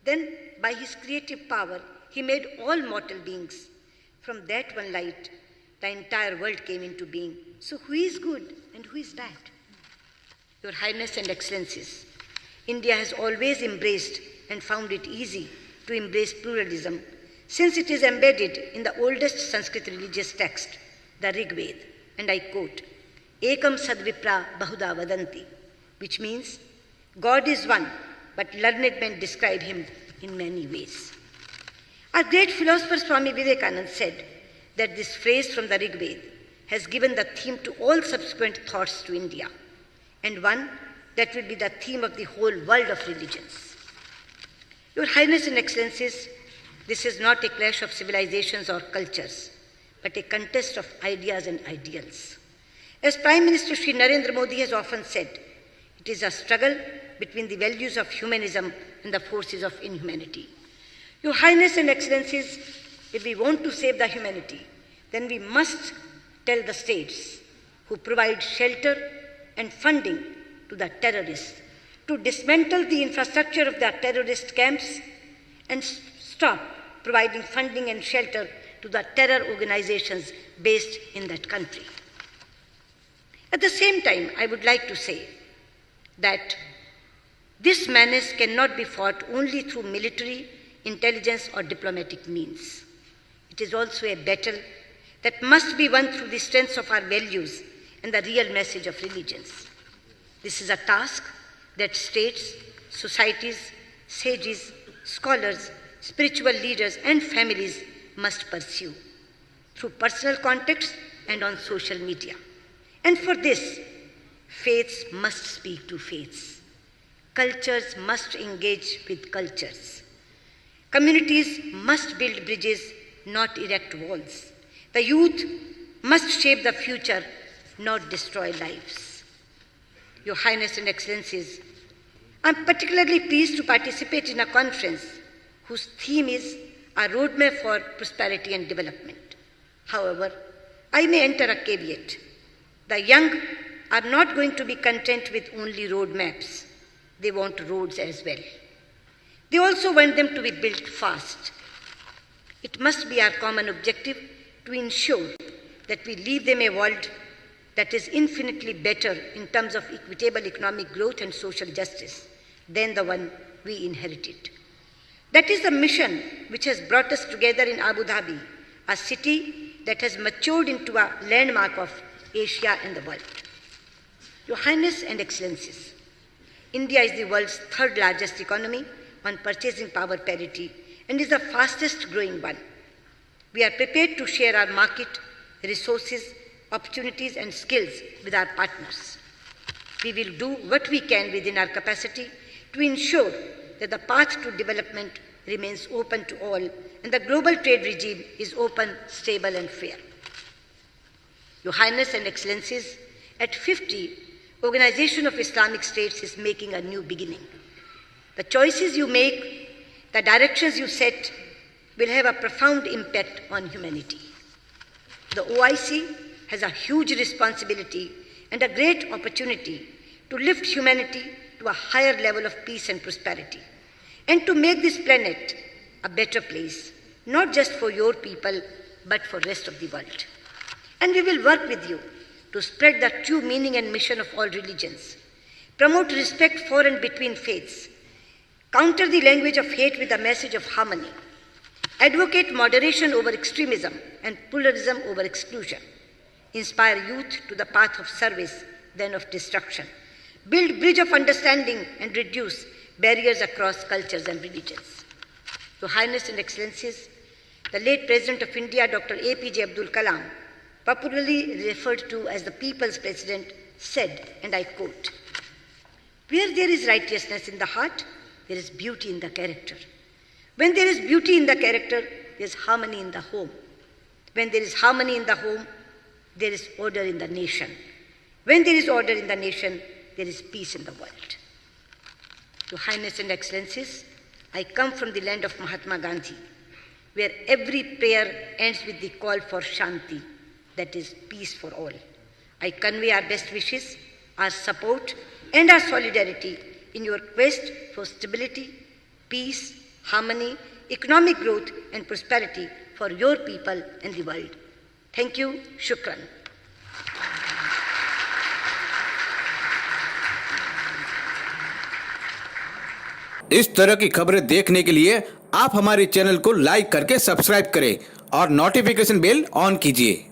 Then, by his creative power, he made all mortal beings. From that one light, the entire world came into being. So who is good and who is bad? Your Highness and Excellencies, India has always embraced and found it easy to embrace pluralism, since it is embedded in the oldest Sanskrit religious text, the Rig Veda, and I quote, Ekam sadvipra bahuda vadanti, which means, God is one, but learned men describe him in many ways. Our great philosopher Swami Vivekananda said that this phrase from the Rig Veda has given the theme to all subsequent thoughts to India, and one that will be the theme of the whole world of religions. Your Highness and Excellencies, this is not a clash of civilizations or cultures, but a contest of ideas and ideals. As Prime Minister Shri Narendra Modi has often said, it is a struggle between the values of humanism and the forces of inhumanity. Your Highness and Excellencies, if we want to save the humanity, then we must tell the states who provide shelter and funding to the terrorists to dismantle the infrastructure of the terrorist camps and stop providing funding and shelter to the terror organizations based in that country. At the same time, I would like to say that this menace cannot be fought only through military, intelligence, or diplomatic means. It is also a battle that must be won through the strengths of our values and the real message of religions. This is a task that states, societies, sages, scholars, spiritual leaders, and families must pursue through personal contacts and on social media. And for this, faiths must speak to faiths. Cultures must engage with cultures. Communities must build bridges, not erect walls. The youth must shape the future, not destroy lives. Your Highness and Excellencies, I am particularly pleased to participate in a conference whose theme is a roadmap for prosperity and development. However, I may enter a caveat. The young are not going to be content with only roadmaps. They want roads as well. They also want them to be built fast. It must be our common objective to ensure that we leave them a world that is infinitely better in terms of equitable economic growth and social justice than the one we inherited. That is the mission which has brought us together in Abu Dhabi, a city that has matured into a landmark of Asia and the world. Your Highness and Excellencies, India is the world's third largest economy on purchasing power parity and is the fastest growing one. We are prepared to share our market, resources, opportunities, and skills with our partners. We will do what we can within our capacity to ensure that the path to development remains open to all and the global trade regime is open, stable, and fair. Your Highness and Excellencies, at 50, Organization of Islamic States is making a new beginning. The choices you make, the directions you set, will have a profound impact on humanity. The OIC has a huge responsibility and a great opportunity to lift humanity to a higher level of peace and prosperity, and to make this planet a better place, not just for your people, but for the rest of the world. And we will work with you to spread the true meaning and mission of all religions, promote respect for and between faiths, counter the language of hate with a message of harmony, advocate moderation over extremism and pluralism over exclusion, inspire youth to the path of service than of destruction, build bridge of understanding and reduce barriers across cultures and religions. Your Highness and Excellencies, the late President of India, Dr. APJ Abdul Kalam, popularly referred to as the People's President, said, and I quote, "Where there is righteousness in the heart, there is beauty in the character. When there is beauty in the character, there is harmony in the home. When there is harmony in the home, there is order in the nation. When there is order in the nation, there is peace in the world." Your Highness and Excellencies, I come from the land of Mahatma Gandhi, where every prayer ends with the call for Shanti, that is, peace for all. I convey our best wishes, our support, and our solidarity in your quest for stability, peace, harmony, economic growth and prosperity for your people and the world. Thank you. Shukran. इस तरह की खबरें देखने के लिए आप हमारे channel को लाइक करके सब्सक्राइब करें और नोटिफिकेशन बेल ऑन कीजिए।